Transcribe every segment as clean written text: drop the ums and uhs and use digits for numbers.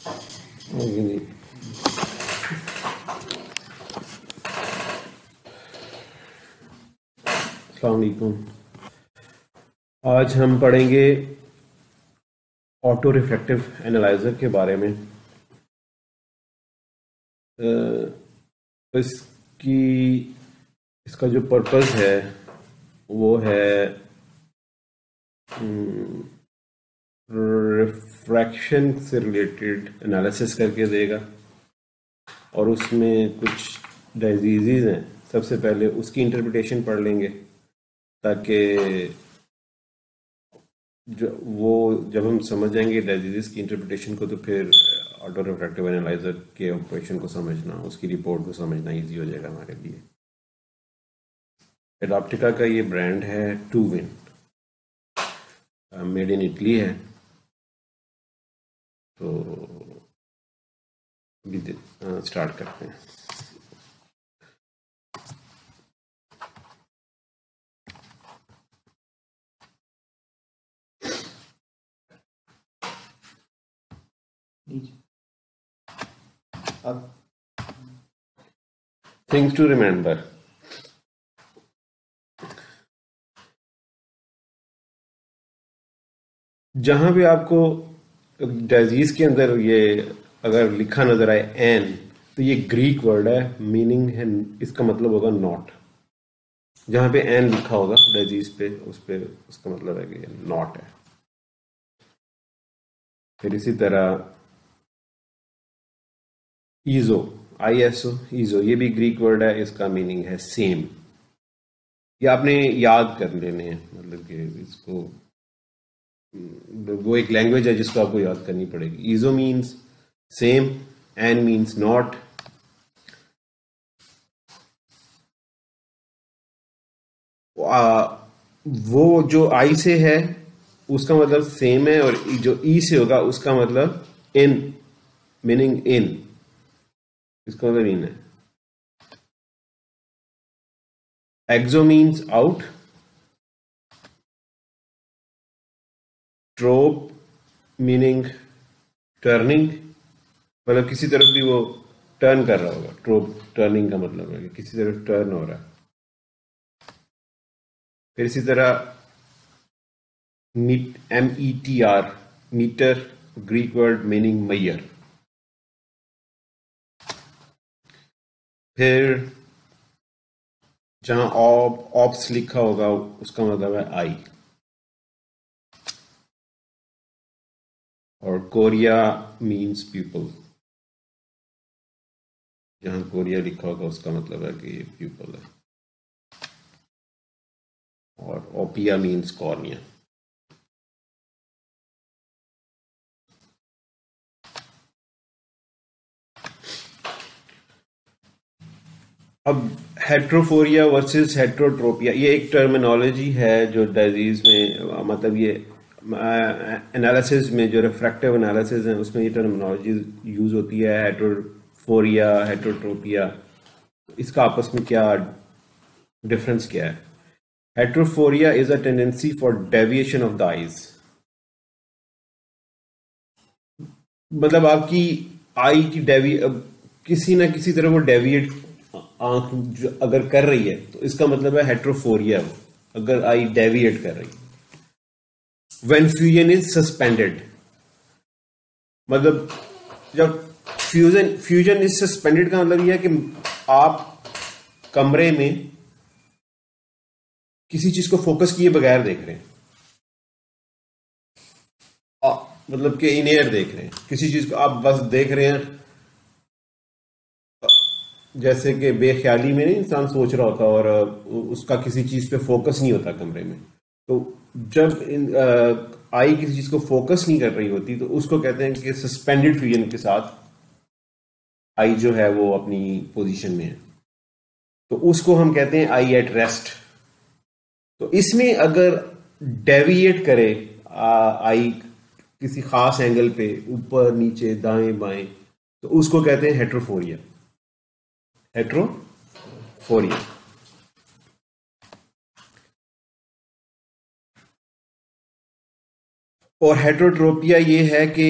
जी। अस्सलाम वालेकुम। आज हम पढ़ेंगे ऑटो रिफ्लेक्टिव एनालाइजर के बारे में। इसकी इसका जो पर्पस है वो है रिफ्रैक्शन से रिलेटेड एनालिसिस करके देगा, और उसमें कुछ डिजीज़ हैं। सबसे पहले उसकी इंटरप्रिटेशन पढ़ लेंगे ताकि जब हम समझ जाएंगे डिजीज़ की इंटरप्रिटेशन को, तो फिर ऑटो रिफ्रैक्टिव एनालाइजर के ऑपरेशन को समझना, उसकी रिपोर्ट को समझना इजी हो जाएगा हमारे लिए। एडॉप्टिका का ये ब्रांड है to win, made in Italy है। तो स्टार्ट करते हैं। अब थिंग्स टू रिमेंबर। जहां भी आपको डिजीज के अंदर ये अगर लिखा नजर आए एन, तो ये ग्रीक वर्ड है, मीनिंग है, इसका मतलब होगा नॉट। जहां पे एन लिखा होगा डिजीज पे, उस पे उसका मतलब है कि नॉट है। फिर इसी तरह ईजो, ISO, ईजो, ये भी ग्रीक वर्ड है, इसका मीनिंग है सेम। ये आपने याद कर लेने हैं, मतलब कि इसको, वो एक लैंग्वेज है जिसको आपको याद करनी पड़ेगी। Iso means same, an means not. वो जो आई से है उसका मतलब सेम है, और जो ई से होगा उसका मतलब इन, मीनिंग इन, इसका मतलब इन है। Exo means out, trope meaning turning, मतलब किसी तरफ भी वो टर्न कर रहा होगा। ट्रोप टर्निंग का मतलब है कि किसी तरफ टर्न हो रहा है। फिर इसी तरह METR, meter, Greek word meaning measure. फिर जहां ऑप्स लिखा होगा उसका मतलब है आई। और कोरिया मीन्स पीपल, जहां कोरिया लिखा होगा उसका मतलब है कि ये पीपल है। और ओपिया मीन्स कॉर्निया। अब हेट्रोफोरिया वर्सेस हेट्रोट्रोपिया, ये एक टर्मिनोलॉजी है जो डिजीज में, मतलब ये एनालिसिस में, जो रिफ्रैक्टिव एनालिसिस है उसमें ये टर्मिनोलॉजी यूज होती है। हेट्रोफोरिया, हेट्रोट्रोपिया, इसका आपस में क्या डिफरेंस क्या है? हेट्रोफोरिया is a tendency for deviation of the eyes, मतलब आपकी आई की किसी ना किसी तरह वो डेविएट आंख अगर कर रही है तो इसका मतलब है हेट्रोफोरिया, अगर आई डेविएट कर रही है। व्हेन फ्यूजन इज सस्पेंडेड, मतलब जब फ्यूजन इज सस्पेंडेड का मतलब यह है कि आप कमरे में किसी चीज को फोकस किए बगैर देख रहे हैं, मतलब कि इन एयर देख रहे हैं, किसी चीज को आप बस देख रहे हैं, जैसे कि बेख्याली में नहीं इंसान सोच रहा होता और उसका किसी चीज पे फोकस नहीं होता कमरे में। तो जब आई किसी चीज को फोकस नहीं कर रही होती तो उसको कहते हैं कि सस्पेंडेड फ्यूजन के साथ आई जो है वो अपनी पोजीशन में है, तो उसको हम कहते हैं आई एट रेस्ट। तो इसमें अगर डेविएट करे आई किसी खास एंगल पे, ऊपर नीचे दाएं बाएं, तो उसको कहते हैं हेट्रोफोरिया, हेट्रोफोरिया। और हेट्रोट्रोपिया ये है कि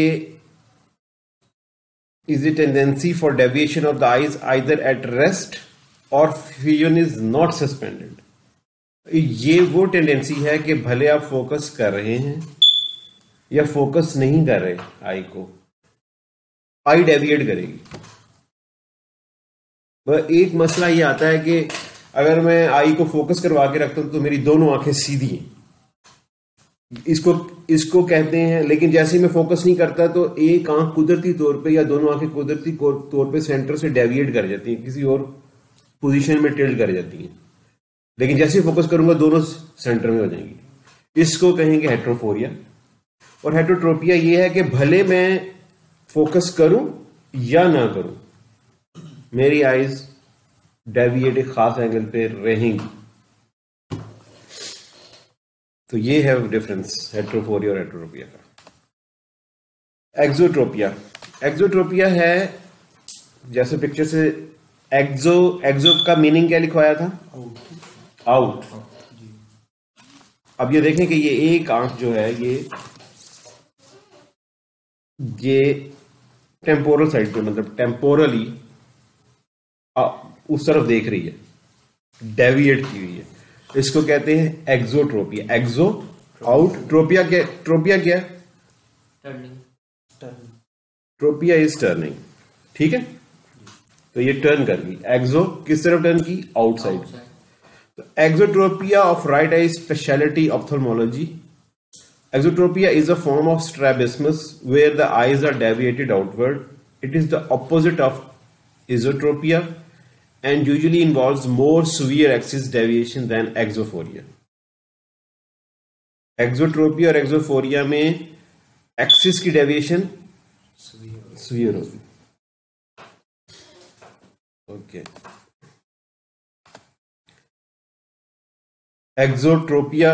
is a tendency for deviation of the eyes either at rest or vision is not suspended. ये वो टेंडेंसी है कि भले आप फोकस कर रहे हैं या फोकस नहीं कर रहे, आई को आई डेविएट करेगी। वह एक मसला ये आता है कि अगर मैं आई को फोकस करवा के रखता हूं तो मेरी दोनों आंखें सीधी हैं, इसको कहते हैं। लेकिन जैसे ही मैं फोकस नहीं करता तो एक आंख कुदरती तौर पे या दोनों आंखें कुदरती तौर पे सेंटर से डेविएट कर जाती हैं, किसी और पोजीशन में टिल्ट कर जाती हैं। लेकिन जैसे ही फोकस करूंगा दोनों सेंटर में हो जाएंगी। इसको कहेंगे हेट्रोफोरिया। और हेट्रोट्रोपिया ये है कि भले मैं फोकस करूं या ना करूं, मेरी आईज डेविएट एक खास एंगल पे रहेंगी। तो ये है डिफरेंस हेट्रोफोरिया और हेट्रोट्रोपिया का। एक्सोट्रोपिया है, जैसे पिक्चर से एक्सो का मीनिंग क्या लिखवाया था? आउट। अब ये देखें कि ये एक आंख जो है ये टेम्पोरल साइड पे, मतलब टेम्पोरली उस तरफ देख रही है, डेविएट की हुई है। इसको कहते हैं एक्सोट्रोपिया। एक्सो आउट, ट्रोपिया क्या? टर्निंग। ट्रोपिया इज टर्निंग, ठीक है। तो ये टर्न कर गई। एक्सो किस तरफ टर्न की? Outside. Exotropia of right eye specialty ophthalmology. Exotropia is a form of strabismus where the eyes are deviated outward. It is the opposite of esotropia and usually involves more severe axis deviation than exophoria. Exotropia और exophoria में axis की deviation severe होगी। Okay. Exotropia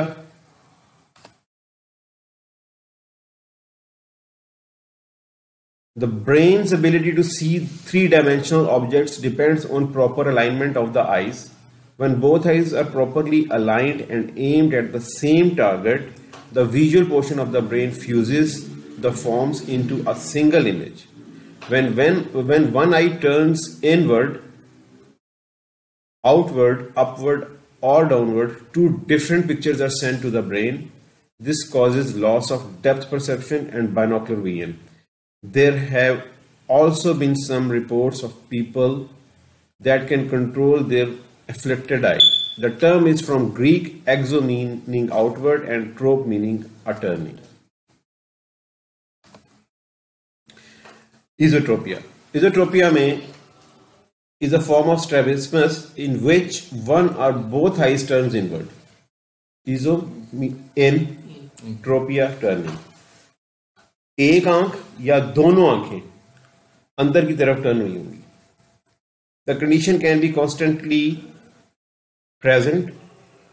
the brain's ability to see three-dimensional objects depends on proper alignment of the eyes. When both eyes are properly aligned and aimed at the same target, the visual portion of the brain fuses the forms into a single image. When one eye turns inward, outward, upward or downward, two different pictures are sent to the brain. This causes loss of depth perception and binocular vision. There have also been some reports of people that can control their afflicted eye. The term is from Greek exo meaning outward and trop meaning a turning. Esotropia में is a form of strabismus in which one or both eyes turns inward. Eso in, tropia turning. एक आंख या दोनों आंखें अंदर की तरफ turn हुई होंगी। The condition can be constantly present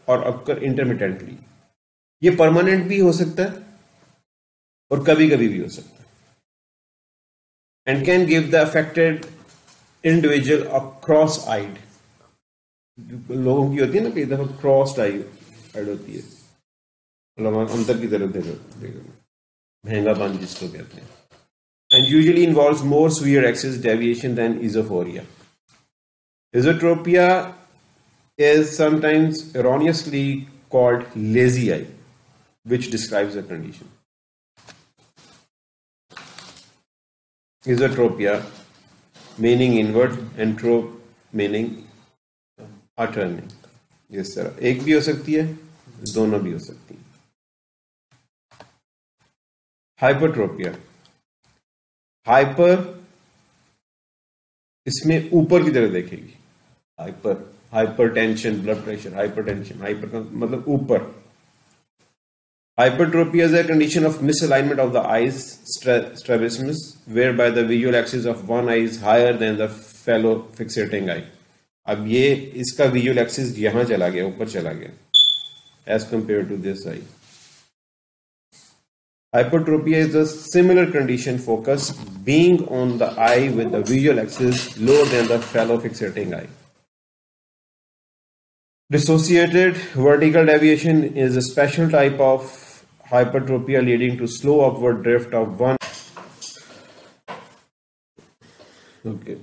or occur intermittently. ये परमानेंट भी हो सकता है और कभी कभी भी हो सकता है। And can give the affected individual cross eyed, लोगों की होती है ना, कई दफा क्रॉस्ड आई होती है, मतलब अंदर की तरफ देखो, महंगापन जिसको कहते हैं। And usually involves more severe axis deviation than esophoria. Esotropia is sometimes erroneously called lazy eye, which describes the condition. Esotropia meaning inward and trop meaning turning. इस तरह एक भी हो सकती है, दोनों भी हो सकती है. हाइपरट्रोपिया, हाइपर इसमें ऊपर की तरफ देखेगी. Hypertension, blood pressure, hypertension, hyper का मतलब ऊपर. Hypertropia is a condition of misalignment of the eye's strabismus, whereby the visual axis of one eye is higher than the fellow fixating eye. अब ये इसका visual axis यहाँ चला गया, ऊपर चला गया, as compared to this eye. Hypertropia is a similar condition, focus being on the eye with the visual axis lower than the fellow fixating eye. Dissociated vertical deviation is a special type of hypertropia leading to slow upward drift of one. Okay.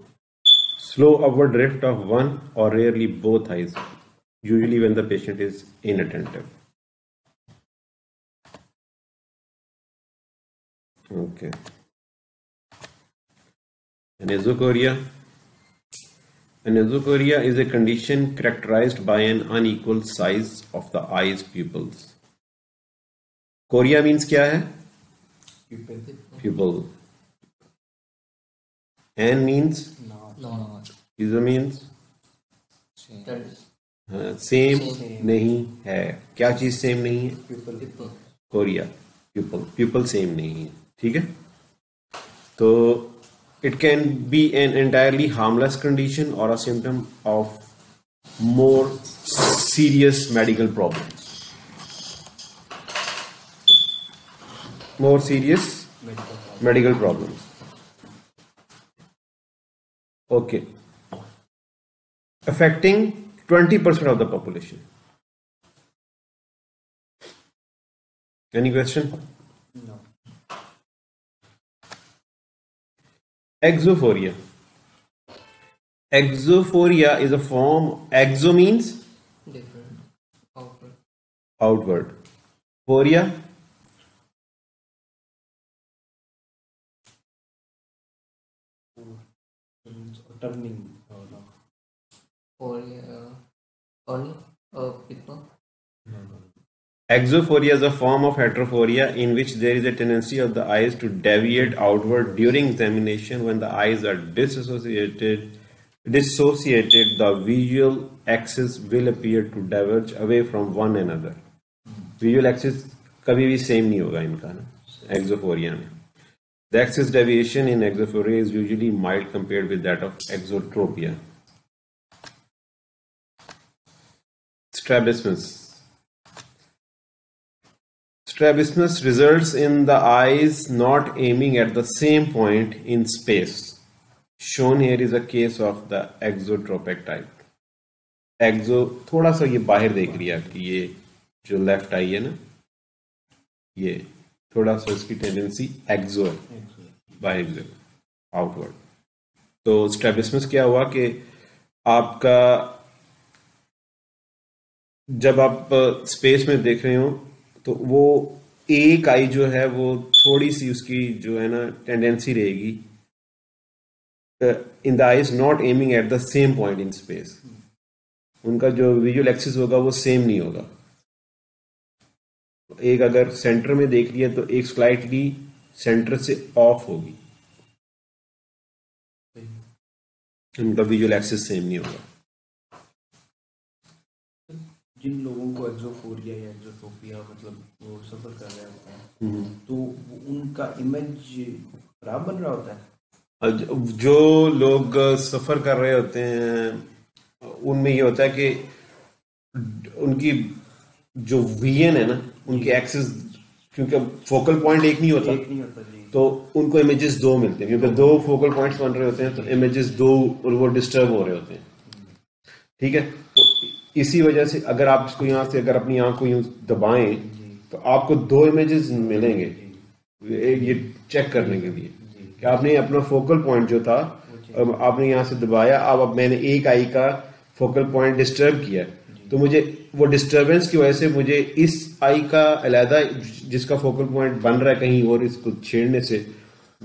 Slow upward drift of one or rarely both eyes, usually when the patient is inattentive. Okay. Anisocoria. Anisocoria is a condition characterized by an unequal size of the eye's pupils. Chorea means क्या है? Pupil. An means? Not. Iso means? Same नहीं है. क्या चीज same नहीं है? Korea. Pupal same नहीं है. ठीक है. तो it can be an entirely harmless condition or a symptom of more serious medical problems. More serious medical problems. Okay. Affecting 20% of the population. Any question? No. Exophoria. Exophoria is a form. Exo means Different. Outward. outward. Phoria. Turning. People. Exophoria is a form of heterophoria in which there is a tendency of the eyes to deviate outward during examination. When the eyes are dissociated, the visual axis will appear to diverge away from one another. Visual axis कभी भी same नहीं होगा इनका ना exophoria में. The axis deviation in exophoria is usually mild compared with that of exotropia. Strabismus. Strabismus results in the eyes not aiming at the same point in space. Shown here is a case of the exotropic type. Exo थोड़ा सा ये बाहर देख रही है कि ये जो लेफ्ट आई है ना ये थोड़ा सा इसकी टेंडेंसी एक्सो है बाहर आउटवर्ड. तो स्ट्रैबिस्मस क्या हुआ कि आपका जब आप स्पेस में देख रहे हो तो वो एक आई जो है वो थोड़ी सी उसकी जो है ना टेंडेंसी रहेगी in the eyes not aiming at the same point in space. उनका जो विजुअल एक्सिस होगा वो सेम नहीं होगा. एक अगर सेंटर में देख लिया तो एक स्लाइटली सेंटर से ऑफ होगी. उनका विजुअल एक्सिस सेम नहीं होगा. जिन लोगों को एक्सोफोरिया या एक्सोट्रोपिया मतलब वो सफर कर रहे होते हैं तो उनका इमेज खराब बन रहा होता है. जो लोग सफर कर रहे होते हैं उनमें ये होता है कि उनकी जो विजन है ना उनकी एक्सिस क्योंकि फोकल पॉइंट एक नहीं होता जी. तो उनको इमेजेस दो मिलते हैं क्योंकि दो फोकल पॉइंट्स बन रहे होते हैं तो इमेजेस दो और वो डिस्टर्ब हो रहे होते हैं. ठीक है. तो इसी वजह से अगर आप इसको यहाँ से अगर अपनी आंख को यूं दबाएं तो आपको दो इमेजेस मिलेंगे ये चेक करने के लिए कि आपने अपना फोकल पॉइंट जो था आपने यहाँ से दबाया. अब मैंने एक आई का फोकल पॉइंट डिस्टर्ब किया तो मुझे वो डिस्टरबेंस की वजह से मुझे इस आई का अलहदा जिसका फोकल पॉइंट बन रहा है कहीं और इसको छेड़ने से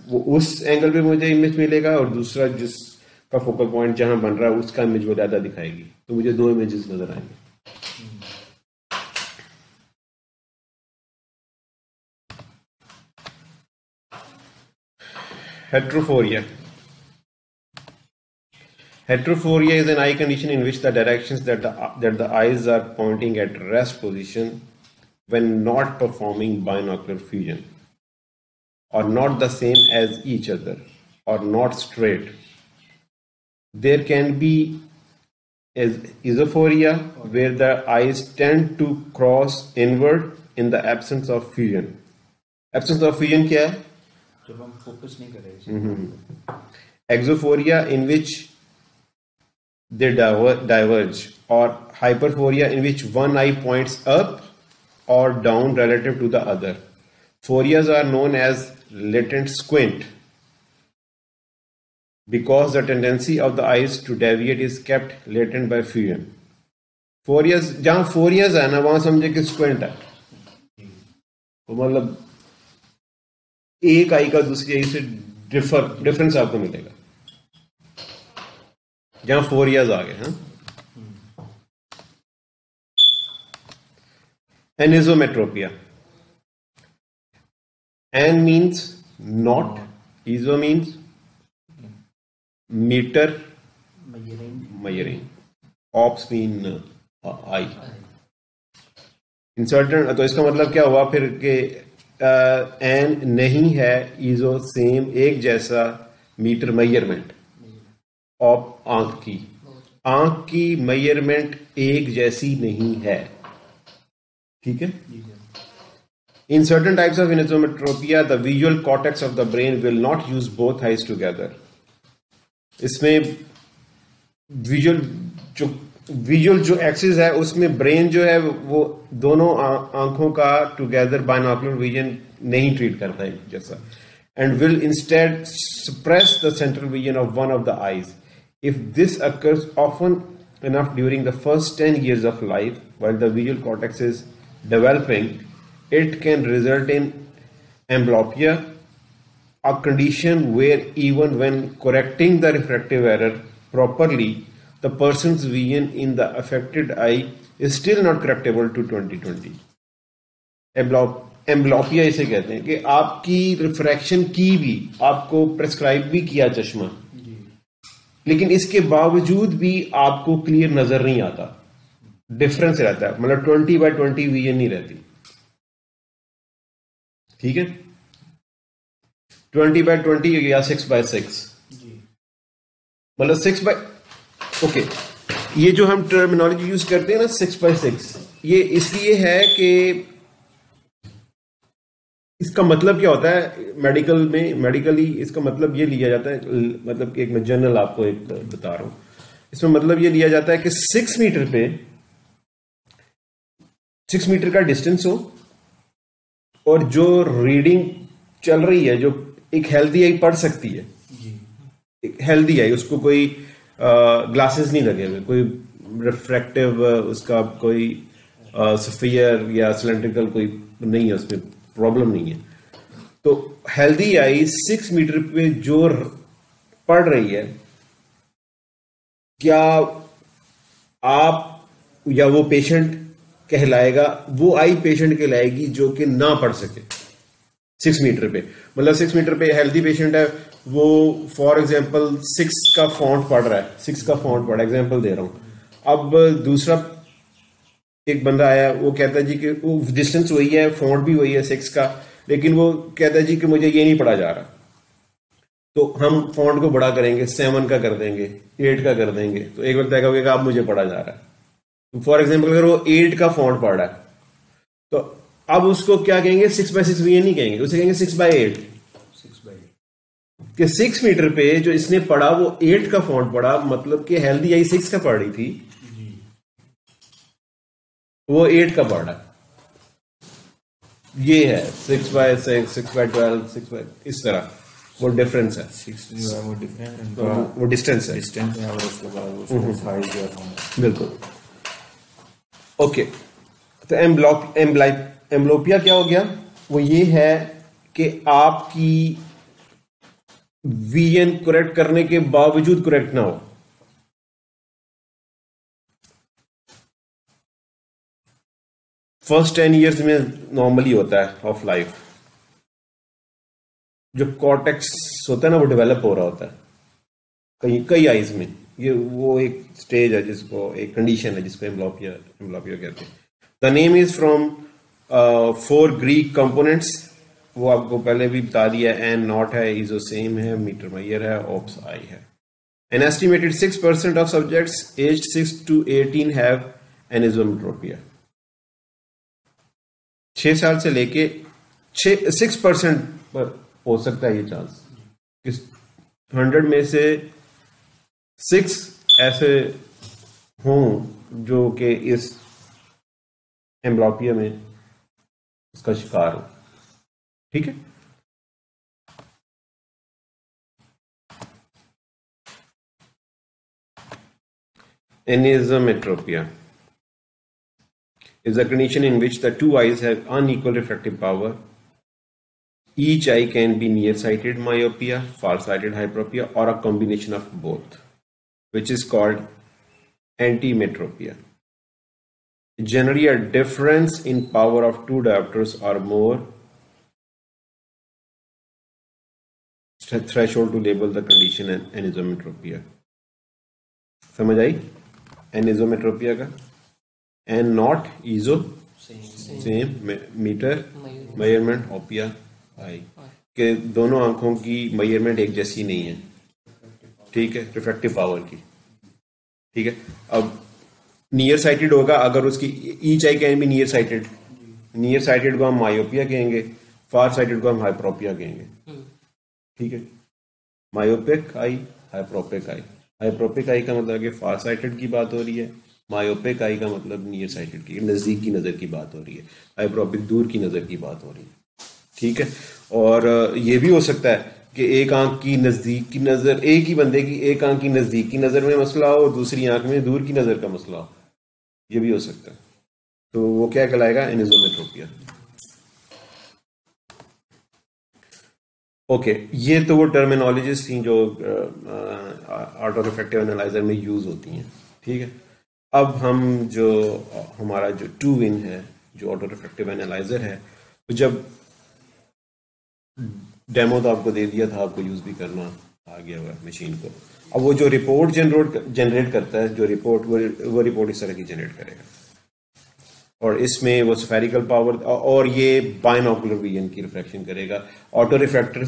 वो उस एंगल पे मुझे इमेज मिलेगा और दूसरा जिसका फोकल पॉइंट जहां बन रहा है उसका इमेज वो ज्यादा दिखाएगी. तो मुझे दो इमेजेस नजर आएंगे. हेट्रोफोरिया. Heterophoria is an eye condition in which the directions that the eyes are pointing at rest position when not performing binocular fusion are not the same as each other or not straight. There can be esophoria where the eyes tend to cross inward in the absence of fusion. Absence of fusion क्या है? जब हम focus नहीं कर रहे. Exophoria in which they diverge, or hyperphoria in which one eye points up or down relative to the other. Phorias are known as latent squint, because the tendency of the eyes to deviate is kept latent by fusion. 4 years, जहां 4 years है ना वहां समझे कि स्क्वेंट है, तो मतलब एक आई का दूसरी आई से डिफरेंस आपको मिलेगा जहां 4 years आ गए. हाँ, Anisometropia. An means not, iso means meter, measuring, ops mean eye. In certain, तो इसका मतलब क्या हुआ फिर कि एन नहीं है, इजो सेम एक जैसा, मीटर मेजरमेंट, ऑप आंख की मेजरमेंट एक जैसी नहीं है. ठीक है. In certain types of anisometropia, the visual cortex of the brain will not use both eyes together. इसमें विजुअल जो एक्सिस है उसमें ब्रेन जो है वो दोनों आंखों का टुगेदर बाइनोकुलर विजन नहीं ट्रीट करता है जैसा, and will instead suppress the central vision of one of the eyes. If this occurs often enough during the first 10 years of life, while the visual cortex is developing, it can result in amblyopia, a condition where even when correcting the refractive error properly, the person's vision in the affected eye is still not correctable to 20/20. amblyopia इसे कहते हैं कि आपकी refraction की भी आपको prescribe भी किया चश्मा, लेकिन इसके बावजूद भी आपको क्लियर नजर नहीं आता, डिफरेंस रहता है, मतलब 20/20 विजन नहीं रहती. ठीक है, 20/20 या 6/6, मतलब 6 ओके. ये जो हम टर्मिनोलॉजी यूज करते हैं ना 6/6, ये इसलिए है कि इसका मतलब क्या होता है मेडिकली इसका मतलब ये लिया जाता है, मतलब कि एक मैं जनरल आपको एक बता रहा हूं, इसमें मतलब ये लिया जाता है कि 6 मीटर पे 6 मीटर का डिस्टेंस हो और जो रीडिंग चल रही है, जो एक हेल्दी आई पढ़ सकती है, एक हेल्दी आई, उसको कोई ग्लासेस नहीं लगे हुए, कोई रिफ्रैक्टिव उसका कोई सफियर या सिलेंड्रिकल कोई नहीं है, उसमें प्रॉब्लम नहीं है, तो हेल्दी आई 6 मीटर पे जो पढ़ रही है, क्या आप या वो पेशेंट कहलाएगा, वो आई पेशेंट कहलाएगी जो कि ना पढ़ सके 6 मीटर पे. मतलब 6 मीटर पे हेल्दी पेशेंट है, वो फॉर एग्जांपल 6 का फॉन्ट पढ़ रहा है, 6 का फॉन्ट पढ़, एग्जांपल दे रहा हूं. अब दूसरा एक बंदा आया, वो कहता है जी कि वो डिस्टेंस वही है, फॉन्ट भी वही है 6 का, लेकिन वो कहता है जी कि मुझे ये नहीं पढ़ा जा रहा, तो हम फॉन्ट को बड़ा करेंगे, 7 का कर देंगे, 8 का कर देंगे, तो एक वक्त आएगा कि आप मुझे पढ़ा जा रहा है. फॉर एग्जाम्पल अगर वो 8 का फॉन्ट पढ़ रहा है, तो अब उसको क्या कहेंगे, 6/6 विजन नहीं कहेंगे, उसे कहेंगे 6/8. कि 6 मीटर पे जो इसने पढ़ा वो 8 का फॉन्ट पढ़ा, मतलब कि हेल्दी आई 6 का पढ़ रही थी, वो 8 का पढ़ रहा है. ये है 6/6, 6/12, 6 इस तरह वो डिफरेंस है. 6 जो है वो डिफरेंस, वो डिस्टेंस है, और उसके बाद उसको साइज जो है. बिल्कुल. ओके, तो एम्ब्लोपिया क्या हो गया, वो ये है कि आपकी विजन करेक्ट करने के बावजूद करेक्ट ना हो. फर्स्ट 10 years में नॉर्मली होता है ऑफ लाइफ, जो कॉर्टेक्स होता है ना वो डेवलप हो रहा होता है कई आइज में. ये वो एक स्टेज है जिसको, एक कंडीशन है जिसको एम्ब्लोपिया कहते हैं. The name is from 4 Greek components, वो आपको पहले भी बता दिया. एन नॉट है, इजो सेम है, मीटर मेजर है, ऑप्स आई है. An estimated 6% of subjects aged 6 to 18 have anisometropia. 6 साल से लेके 6% पर हो सकता है ये चांस, 100 में से 6 ऐसे हों जो कि इस एम्ब्लोपिया में उसका शिकार हो. ठीक है. Anisometropia is a condition in which the two eyes have unequal refractive power. Each eye can be nearsighted myopia, farsighted hyperopia, or a combination of both, which is called antimetropia. Generally, a difference in power of two diopters or more threshold to label the condition anisometropia. समझ आई anisometropia का? And not iso same meter measurement opia eye के दोनों आंखों की measurement एक जैसी नहीं है, ठीक है, रिफ्रैक्टिव पावर की, ठीक है। अब नियर साइटेड होगा अगर उसकी each eye can be near sighted को हम मायोपिया कहेंगे, फार साइटेड को हम हाइप्रोपिया कहेंगे, ठीक है। मायोपिक आई, हाइप्रोपिक आई। हाइप्रोपिक आई का मतलब कि फार साइटेड की बात हो रही है, मायोपिक आई का मतलब नियर साइटेड की, नज़दीक की नज़र की बात हो रही है, हाइप्रोपिक दूर की नज़र की बात हो रही है, ठीक है। और ये भी हो सकता है कि एक आंख की नज़दीक की नज़र, एक ही बंदे की एक आंख की नज़दीक की नज़र में मसला हो और दूसरी आंख में दूर की नज़र का मसला हो, ये भी हो सकता है। तो वो क्या कहलाएगा? एनिसोमेट्रोपिया। ओके, ये तो वो टर्मिनोलॉजीज थी जो ऑटो रिफ्रैक्टिव एनालाइजर में यूज होती हैं, ठीक है। अब हम जो हमारा जो टू विन है, जो ऑटो रिफ्रैक्टिव एनालाइजर है, तो जब डेमो तो आपको दे दिया था, आपको यूज भी करना आ गया हुआ मशीन को। अब वो जो रिपोर्ट जनरेट करता है, जो रिपोर्ट वो रिपोर्ट इस तरह की जनरेट करेगा, और इसमें वो स्फेरिकल पावर और ये बाइनोकुलर विजन की रिफ्रैक्शन करेगा। ऑटो रिफ्रैक्टर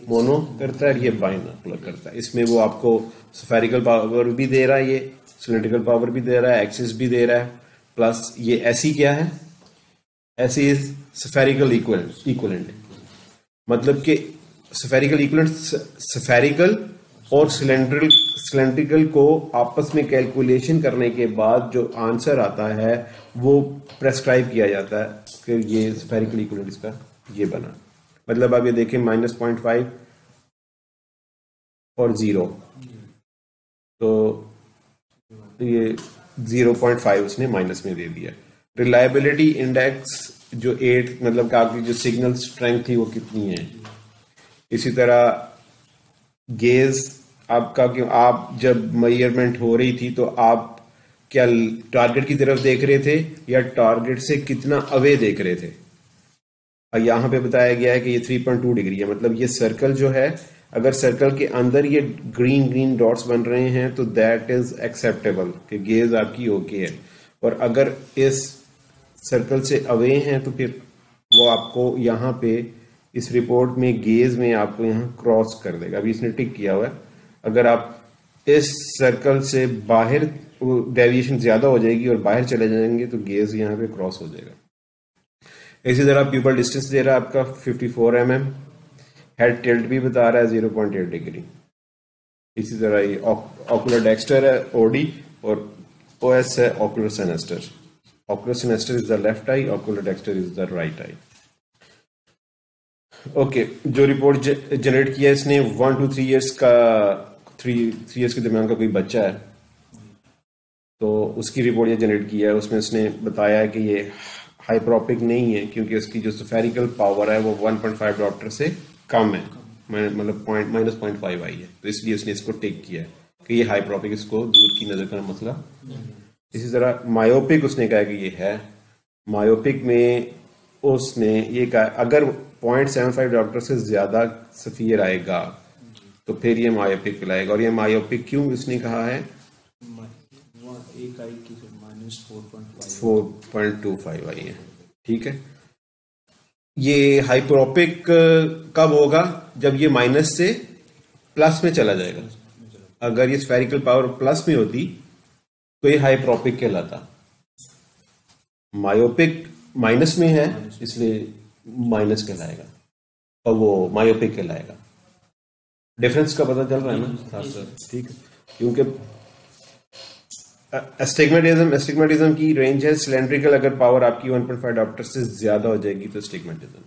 मोनो करता है, ये बाइनोकुलर करता है। इसमें वो आपको स्फेरिकल पावर भी दे रहा है, ये सिलेंड्रिकल पावर भी दे रहा है, एक्सिस भी दे रहा है, प्लस ये ऐसी क्या है, ऐसी इज स्फेरिकल इक्विवेलेंट, मतलब कि स्फेरिकल इक्विवेलेंट, स्फेरिकल और सिलेंड्रिकल को आपस में कैलकुलेशन करने के बाद जो आंसर आता है वो प्रेस्क्राइब किया जाता है कि ये स्फेरिकल इक्विवेलेंट इसका ये बना। मतलब आप ये देखें -0.5 और 0, तो ये 0.5 उसने माइनस में दे दिया। रिलायबिलिटी इंडेक्स जो 8, मतलब कि आपकी जो सिग्नल स्ट्रेंथ थी वो कितनी है। इसी तरह गेज आपका, क्यों आप जब मेजरमेंट हो रही थी तो आप क्या टारगेट की तरफ देख रहे थे या टारगेट से कितना अवे देख रहे थे। और यहाँ पे बताया गया है कि ये 3.2 डिग्री है, मतलब ये सर्कल जो है, अगर सर्कल के अंदर ये ग्रीन डॉट्स बन रहे हैं तो दैट इज एक्सेप्टेबल, कि गेज आपकी ओके है। और अगर इस सर्कल से अवे हैं तो फिर वो आपको यहाँ पे इस रिपोर्ट में गेज में आपको यहाँ क्रॉस कर देगा। अभी इसने टिक किया हुआ है, अगर आप इस सर्कल से बाहर, डेविएशन ज्यादा हो जाएगी और बाहर चले जाएंगे तो गेज यहाँ पे क्रॉस हो जाएगा। इसी तरह प्यूपल डिस्टेंस दे रहा है आपका 54 mm, हेड टिल्ट भी बता रहा है 0.8 डिग्री। इसी तरह ये ऑकुलर डेक्स्टर है ओडी, और ओएस है ocular sinister. Ocular sinister is the left I, ocular Dexter is the right I. Okay, जो रिपोर्ट जनरेट किया इसने 1 to 3 years का, 3 years के दरमियान का कोई बच्चा है, तो उसकी रिपोर्ट ये जनरेट किया है। उसमें उसने बताया है कि ये हाइप्रोपिक नहीं है क्योंकि उसकी जो स्फेरिकल पावर है वो 1.5 डॉप्टर से कम है, मतलब -0.5 आई है, तो इसलिए उसने इसको टेक किया है कि ये हाइप्रोपिक, इसको दूर की नजर का मसला। इसी तरह मायोपिक उसने कहा कि ये है। मायोपिक में उसने ये कहा अगर 0.75 डॉप्टर से ज्यादा सफियर आएगा तो फिर ये मायोपिक कहलाएगा। और ये मायोपिक क्यों उसने कहा है, एक आई की -4.25 आई है, ठीक है। ये हाइप्रोपिक कब होगा, जब ये माइनस से प्लस में चला जाएगा। अगर ये स्फेरिकल पावर प्लस में होती तो ये हाइप्रोपिक कहलाता। मायोपिक माइनस में है इसलिए माइनस कहलाएगा और वो मायोपिक कहलाएगा। डिफरेंस का पता चल रहा है ना, ठीक है। क्योंकि एस्टिग्मेटिज्म की रेंज है सिलेंड्रिकल, अगर पावर आपकी 1.5 डॉप्टर से ज्यादा हो जाएगी तो एस्टिग्मेटिज्म,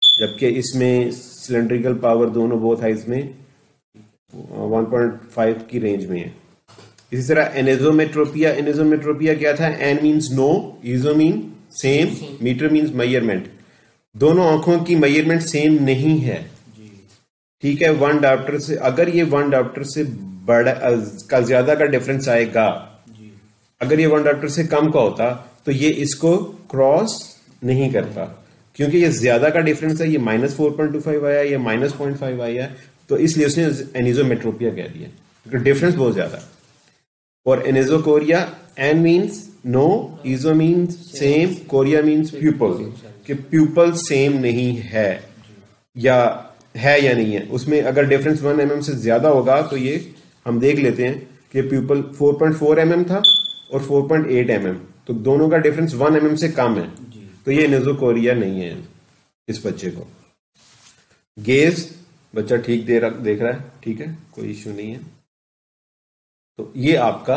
जबकि इसमें सिलेंड्रिकल पावर दोनों बोथ आइज में 1.5 की रेंज में है, इसी तरह एनिजोमेट्रोपिया, एनिजोमेट्रोपिया क्या था? An means no, iso mean same, meter means measurement. दोनों आंखों की मेजरमेंट सेम नहीं है, ठीक है। 1 डायप्टर से, अगर ये 1 डायप्टर से बड़ा का ज्यादा का डिफरेंस आएगा, अगर ये 1 डायप्टर से कम का होता तो ये इसको क्रॉस नहीं करता, क्योंकि ये ज्यादा का डिफरेंस है, ये -4.25 आया, ये -0.5 आया, तो इसलिए उसने एनिजोमेट्रोपिया कह दिया, क्योंकि डिफरेंस बहुत ज्यादा। और anisocoria, an means no, iso means same, coria means pupil, कि प्यूपल सेम नहीं है या नहीं है। उसमें अगर डिफरेंस 1 mm से ज्यादा होगा तो ये हम देख लेते हैं कि प्यूपल 4.4 mm था और 4.8 mm, तो दोनों का डिफरेंस 1 mm से कम है, तो ये एनिजोकोरिया नहीं है इस बच्चे को। गेज, बच्चा ठीक देख रहा है, ठीक है, कोई इश्यू नहीं है। तो ये आपका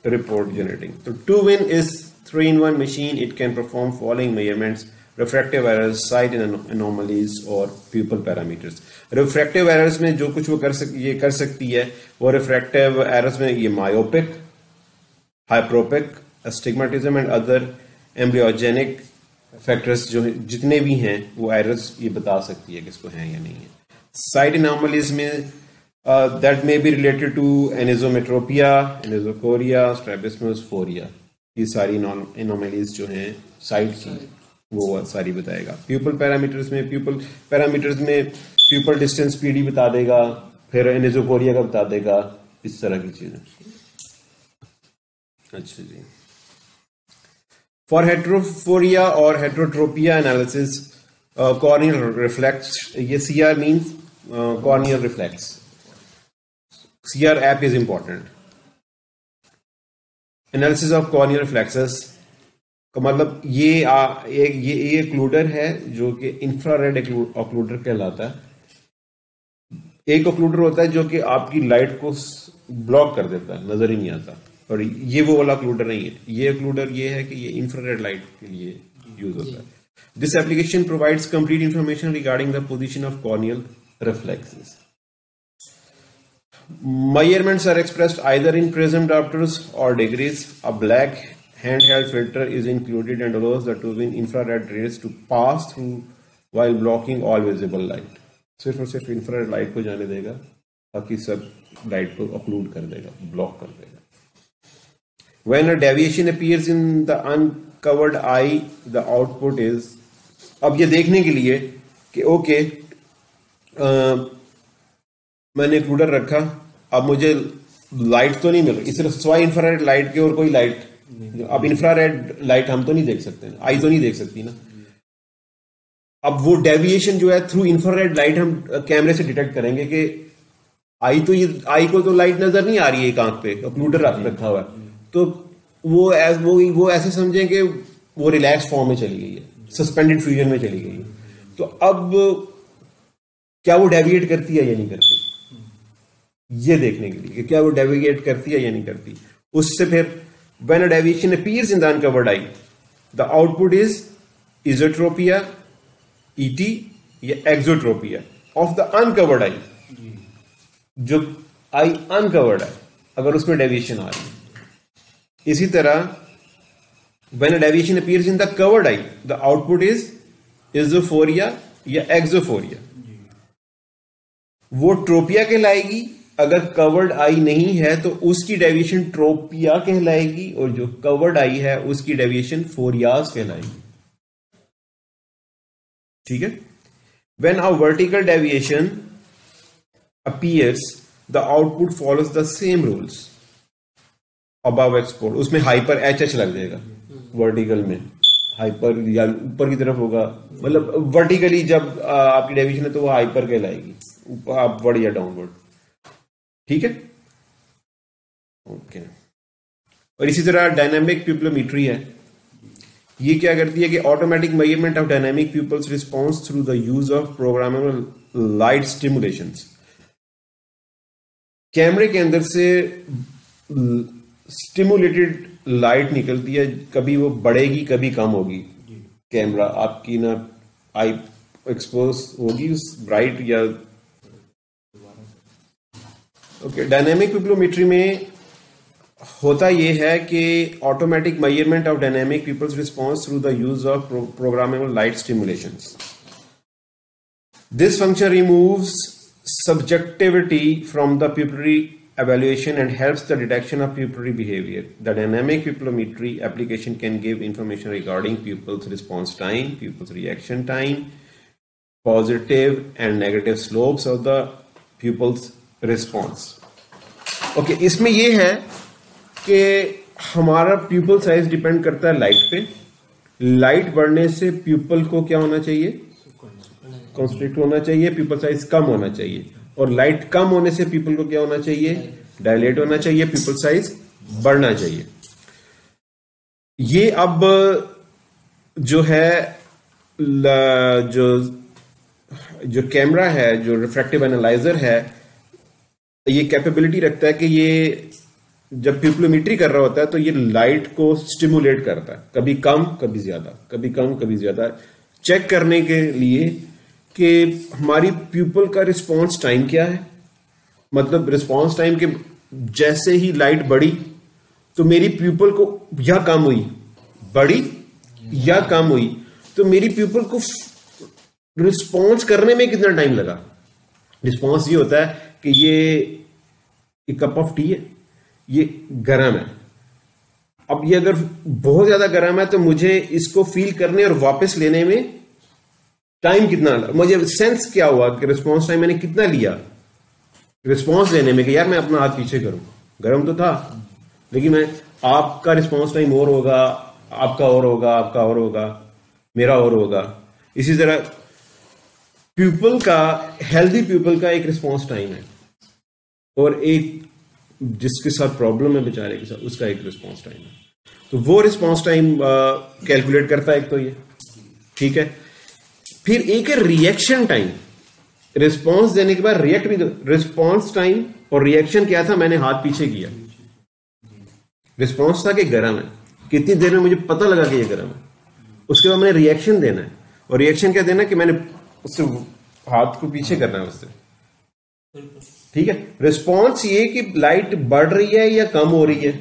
रिपोर्ट जनरेटिंग। तो 2WIN is 3-in-1 machine, it can perform following measurements: refractive errors, site anomalies और प्यूपल पैरामीटर्स। रिफ्रैक्टिव एरर्स में जो कुछ वो कर सकती है, वो रिफ्रैक्टिव एरर्स में ये myopic, hyperopic, astigmatism and other embryogenic factors जो जितने भी हैं वो एरर्स ये बता सकती है किसको हैं या नहीं है। साइट एनोमलीज में that may be related to anisometropia, anisocoria, strabismus, phoria, ये सारी एनोमलीज जो हैं साइट की वो सारी बताएगा। प्यूपल पैरामीटर्स में प्यूपल डिस्टेंस पीडी बता देगा, फिर एनिसोकोरिया का बता देगा, इस तरह की चीजें। अच्छा जी, फॉर हेट्रोफोरिया और हेट्रोट्रोपिया एनालिसिस कॉर्नियल रिफ्लेक्स, ये CR means corneal reflex, CR app is important. Analysis of corneal reflexes का मतलब ये occluder है जो कि इंफ्रारेड occluder कहलाता है। एक occluder होता है जो कि आपकी लाइट को ब्लॉक कर देता है, नजर ही नहीं आता, और ये वो वाला occluder नहीं है। ये occluder ये है कि ये इंफ्रारेड लाइट के लिए यूज होता है। This application provides complete information regarding the position of corneal reflexes. Measurements are expressed either in prism diopters or degrees. A black handheld filter is included and allows the 2WIN infrared rays to pass through while blocking all visible light. सिर्फ और सिर्फ infrared light को जाने देगा, बाकी सब light को occlude कर देगा, ब्लॉक कर देगा। When a deviation appears in the uncovered eye, the output is, अब ये देखने के लिए कि ओके मैंने कूलर रखा, अब मुझे लाइट तो नहीं मिल रही, सिर्फ सिवाय इंफ्रारेड लाइट के और कोई लाइट, अब इंफ्रारेड लाइट हम तो नहीं देख सकते, आई तो नहीं देख सकती ना। अब वो डेविएशन जो है थ्रू इंफ्रारेड लाइट हम कैमरे से डिटेक्ट करेंगे कि आई को तो लाइट नजर नहीं आ रही है एक आंख पे, ऑक्लूडर रखा हुआ है, तो वो ऐसे समझें कि वो रिलैक्स फॉर्म में चली गई है, सस्पेंडेड फ्यूजन में चली गई है। तो अब क्या वो डेविएट करती है या नहीं करती, ये देखने के लिए कि क्या वो डेविएट करती है या नहीं करती। उससे फिर when a deviation appears in the uncovered eye, the output is esotropia, ET या exotropia of the uncovered eye, जो आई अनकवर्ड है अगर उसमें डेविएशन आ रही है। इसी तरह when a deviation appears in the covered eye, the output is esophoria या exophoria। वो ट्रोपिया कहलाएगी, अगर कवर्ड आई नहीं है तो उसकी डेविएशन ट्रोपिया कहलाएगी, और जो कवर्ड आई है उसकी डेविएशन फोरियाज कहलाएगी, ठीक है। When a vertical deviation appears, the output follows the same rules above exposed। उसमें हाइपर HH लग जाएगा, वर्टिकल में हाइपर या ऊपर की तरफ होगा, मतलब वर्टिकली जब आपकी डेविएशन है तो वो हाइपर कहलाएगी, अपवर्ड या डाउनवर्ड, ठीक है, ओके। और इसी तरह डायनामिक प्यूपिलोमेट्री है, ये क्या करती है कि automatic measurement of dynamic people's response through the use of programmable light stimulations. कैमरे के अंदर से स्टिमुलेटेड लाइट निकलती है, कभी वो बढ़ेगी कभी कम होगी, कैमरा आपकी ना आई एक्सपोज होगी उस ब्राइट या ओके। डायनामिक पिपिलोमेट्री में होता ये है कि automatic measurement of dynamic people's response through the use of programmable light stimulations. This function removes subjectivity from the pupillary evaluation and helps the detection of pupillary behavior. The dynamic pupillometry application can give information regarding pupils' response time, pupils' reaction time, positive and negative slopes of the pupils' response. Okay, इसमें ये है कि हमारा pupil size depend करता है light पे. Light बढ़ने से pupil को क्या होना चाहिए? कॉन्स्ट्रिक्ट होना चाहिए, पीपल साइज कम होना चाहिए. और लाइट कम होने से पीपल को क्या होना चाहिए? डायलेट होना चाहिए, पीपल साइज बढ़ना चाहिए. ये अब जो है जो कैमरा है, जो रिफ्रैक्टिव एनालाइजर है, ये कैपेबिलिटी रखता है कि ये जब पिपलोमेट्री कर रहा होता है तो ये लाइट को स्टिमुलेट करता है, कभी कम कभी ज्यादा, कभी कम कभी ज्यादा, चेक करने के लिए कि हमारी प्यूपल का रिस्पांस टाइम क्या है. मतलब रिस्पांस टाइम के जैसे ही लाइट बढ़ी तो मेरी प्यूपल को या कम हुई, बढ़ी या कम हुई, तो मेरी प्यूपल को रिस्पांस करने में कितना टाइम लगा. रिस्पांस ये होता है कि ये एक कप ऑफ टी है, ये गर्म है. अब ये अगर बहुत ज्यादा गर्म है तो मुझे इसको फील करने और वापस लेने में टाइम कितना लगा, मुझे सेंस क्या हुआ कि रिस्पांस टाइम मैंने कितना लिया रिस्पांस लेने में, कि यार मैं अपना हाथ पीछे करूं, गर्म तो था, लेकिन मैं आपका रिस्पांस टाइम और होगा, आपका और होगा, आपका और होगा, मेरा और होगा. इसी तरह प्यूपल का, हेल्दी प्यूपल का एक रिस्पांस टाइम है और एक जिसके साथ प्रॉब्लम है बेचारे के साथ, उसका एक रिस्पांस टाइम है. तो वो रिस्पांस टाइम कैलकुलेट करता है एक तो ये, ठीक है. फिर एक है रिएक्शन टाइम. रिस्पांस देने के बाद रिएक्ट भी, रिस्पांस टाइम और रिएक्शन क्या था, मैंने हाथ पीछे किया, रिस्पांस था कि गर्म है, कितनी देर में मुझे पता लगा कि ये गर्म है. उसके बाद मैंने रिएक्शन देना है, और रिएक्शन क्या देना है कि मैंने उससे हाथ को पीछे करना है उससे, ठीक है. रिस्पांस ये कि लाइट बढ़ रही है या कम हो रही है.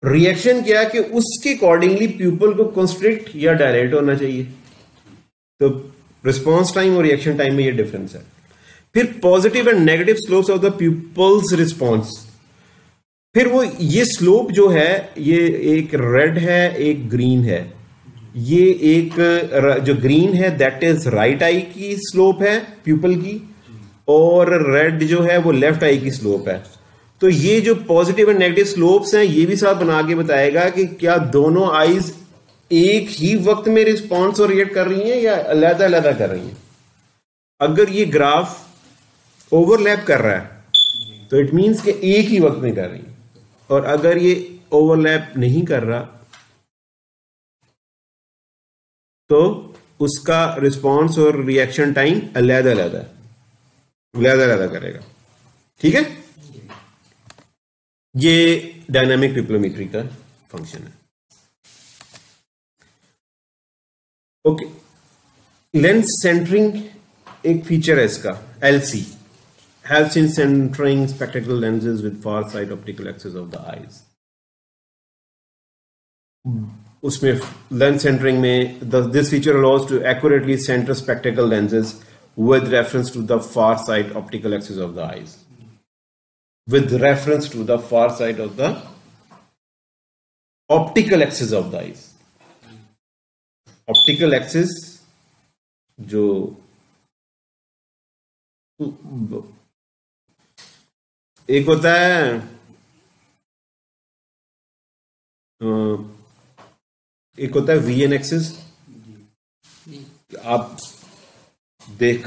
रिएक्शन क्या कि उसके अकॉर्डिंगली प्यूपल को कंस्ट्रिक्ट या डायलेट होना चाहिए. तो रिस्पांस टाइम और रिएक्शन टाइम में ये डिफरेंस है. फिर positive and negative slopes of the people's response. फिर वो ये स्लोप जो है, ये एक रेड है, एक ग्रीन है. ये एक जो ग्रीन है दैट इज राइट आई की स्लोप है प्यूपल की, और रेड जो है वो लेफ्ट आई की स्लोप है. तो ये जो पॉजिटिव एंड नेगेटिव स्लोप्स हैं, ये भी साथ बना के बताएगा कि क्या दोनों आईज एक ही वक्त में रिस्पॉन्स और रिएक्ट कर रही हैं या अलग अलग कर रही हैं. अगर ये ग्राफ ओवरलैप कर रहा है तो इट मींस कि एक ही वक्त में कर रही है, और अगर ये ओवरलैप नहीं कर रहा तो उसका रिस्पॉन्स और रिएक्शन टाइम अलग अलग है, अलग अलग करेगा. ठीक है, ये डायनामिक पिपलोमेट्री का फंक्शन है. ओके, लेंस सेंटरिंग एक फीचर है इसका, LC, helps in centering spectacle lenses with far side optical axis of the eyes. उसमें लेंस सेंटरिंग में this feature allows to accurately center spectacle lenses with reference to the far side optical axis of the eyes. With reference to the far side of the optical axis of the eyes. Optical axis जो एक होता है VN axis, आप देख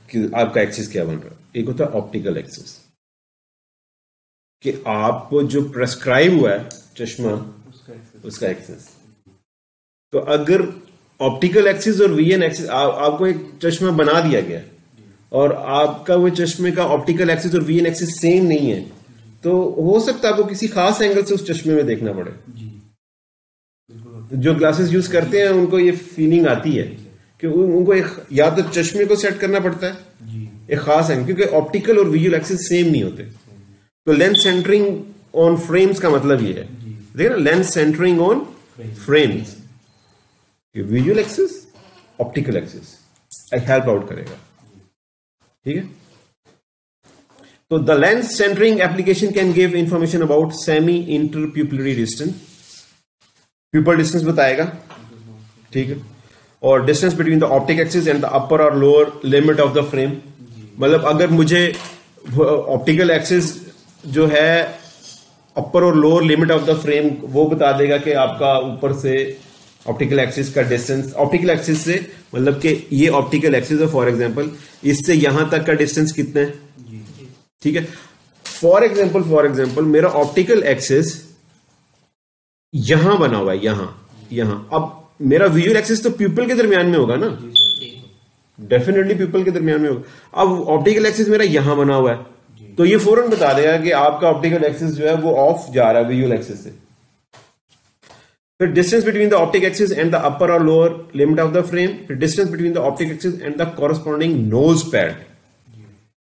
कि आपका axis क्या बन रहा है. एक होता है ऑप्टिकल एक्सिस, कि आपको जो प्रेस्क्राइब हुआ है चश्मा उसका एक्सिस. तो अगर ऑप्टिकल एक्सिस और VN एक्सिस, आपको एक चश्मा बना दिया गया और आपका वो चश्मे का ऑप्टिकल एक्सिस और VN एक्सिस सेम नहीं है, तो हो सकता है आपको किसी खास एंगल से उस चश्मे में देखना पड़े. जो ग्लासेस यूज करते हैं उनको ये फीलिंग आती है कि उनको एक या तो चश्मे को सेट करना पड़ता है एक खास एंगल, क्योंकि ऑप्टिकल और विजुअल एक्सिस सेम नहीं होते. तो लेंस सेंटरिंग ऑन फ्रेम्स का मतलब ये है, देखिए ना, lens centering on frames, visual axis, optical axis help out करेगा, ठीक है। तो the lens centering application can give information about semi interpupillary distance, pupil distance बताएगा, ठीक है, और distance between the optic axis and the upper और lower limit of the frame. मतलब अगर मुझे ऑप्टिकल एक्सिस जो है अपर और lower limit of the frame वो बता देगा कि आपका ऊपर से ऑप्टिकल एक्सिस का डिस्टेंस, ऑप्टिकल एक्सिस से मतलब कि ये ऑप्टिकल एक्सिस है फॉर एग्जांपल, इससे यहां तक का डिस्टेंस कितना है, ठीक है। फॉर एग्जांपल मेरा ऑप्टिकल एक्सिस यहां बना हुआ है, यहां अब मेरा विजुअल एक्सिस तो प्यूपल के दरमियान में होगा ना, डेफिनेटली प्यूपल के दरमियान में होगा। अब ऑप्टिकल एक्सिस मेरा यहां बना हुआ है, तो ये फौरन बता देगा कि आपका ऑप्टिकल एक्सिस जो है वो ऑफ जा रहा है विजुअल एक्सिस से। फिर distance between the optic axis and the upper और lower limit of the frame, फिर distance between the optic axis and the corresponding nose pad,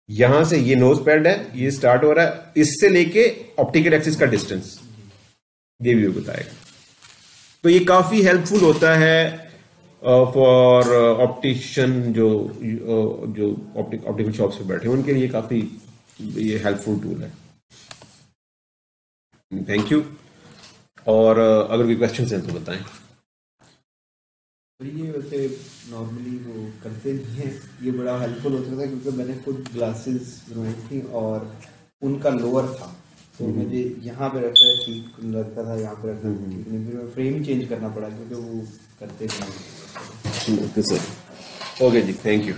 यहां से ये नोज पैड है, ये स्टार्ट हो रहा है, इससे लेके ऑप्टिकल एक्सिस का डिस्टेंस ये भी बताएगा। तो ये काफी हेल्पफुल होता है फॉर ऑप्टिशियन जो ऑप्टिकल शॉप्स पे बैठे हैं उनके लिए काफी ये हेल्पफुल टूल है। Thank you. और अगर कोई क्वेश्चन हैं तो बताएं। तो ये वैसे नॉर्मली वो करते नहीं है, ये बड़ा हेल्पफुल होता था क्योंकि मैंने खुद ग्लासेस बनवाई थी और उनका लोअर था, तो मुझे यहाँ पे रखा है ठीक लगता था, यहाँ पे रखा ठीक नहीं, फिर फ्रेम चेंज करना पड़ा क्योंकि वो करते नहीं। Okay sir, okay ji, thank you.